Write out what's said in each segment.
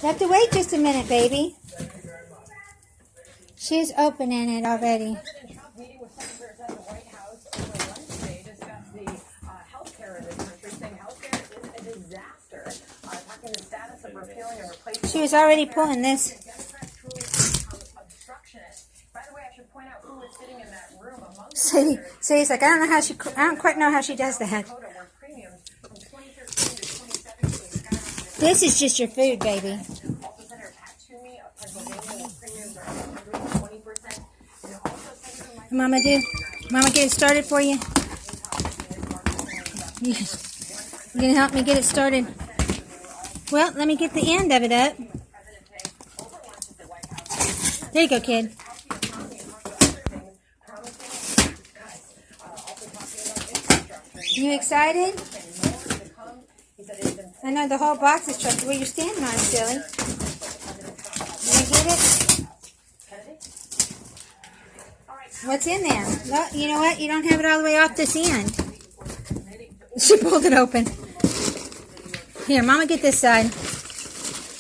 You have to wait just a minute, baby. She's opening it already. President Trump meeting with senators at the White House over Wednesday discussed the healthcare in this country, saying healthcare is a disaster. Talking the status of repealing and replacing. She was already pulling this. Democrats truly become obstructionists. By the way, I should point out who was sitting in that room among the See, he's like, I don't quite know how she does that. This is just your food, baby. Mama get it started for you? You gonna help me get it started? Well, let me get the end of it up. There you go, kid. You excited? I know the whole box is trucked. Where you're standing on, silly. You gonna get it? What's in there? No, you know what? You don't have it all the way off this end. She pulled it open. Here, Mama, get this side.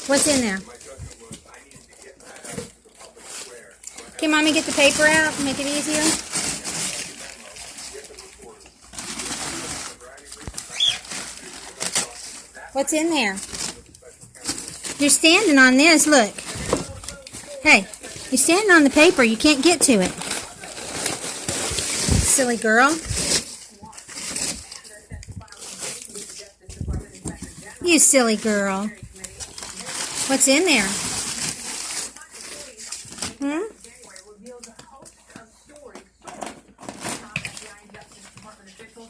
What's in there? Can Mommy get the paper out and make it easier? What's in there? You're standing on this, look. Hey, you're standing on the paper. You can't get to it. Silly girl. You silly girl. What's in there?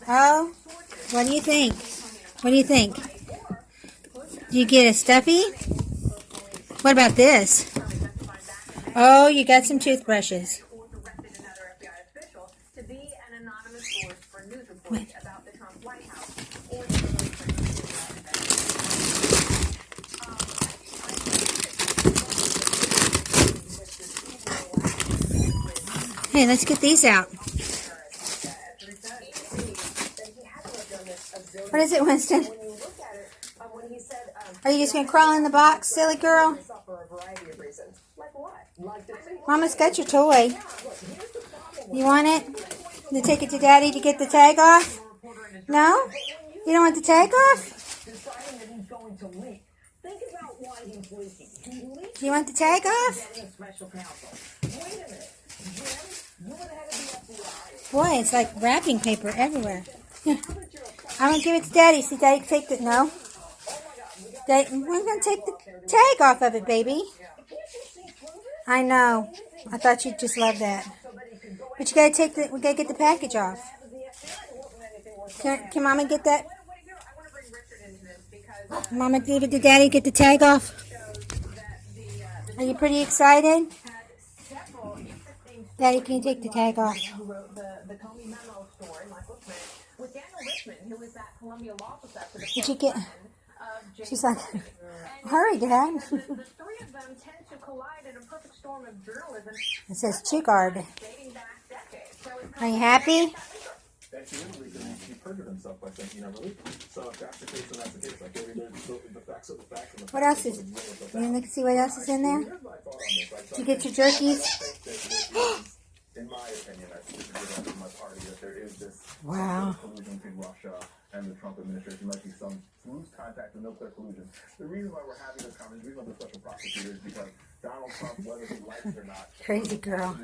Oh, what do you think? What do you think? Do you get a stuffy? What about this? Oh, you got some toothbrushes. Wait. Hey, let's get these out. What is it, Winston? Are you just going to crawl in the box, silly girl? Mama's got your toy. You want it? To take it to Daddy to get the tag off? No? You don't want the tag off? Do you want the tag off? Boy, it's like wrapping paper everywhere. Here. I'm going to give it to Daddy. See, Daddy can take it. No. Daddy, we're going to take the tag off of it, baby. I know. I thought you'd just love that. But you got to take the, we got to get the package off. Can Mama get that? Mama give it to Daddy, get the tag off. Are you pretty excited? Daddy, can you take the tag off? Did you get... She's like, hurry, Dad. It says Chugard. Are you happy? What else is... You want to see what else is in there? Did you get your jerkies? In my opinion, I think from my party that there is this wow. collusion between Russia and the Trump administration. Might be some loose contact and no clear collusion. The reason why we're having this conversation, the reason why the special prosecutor is because Donald Trump, whether he likes it or not, crazy girl.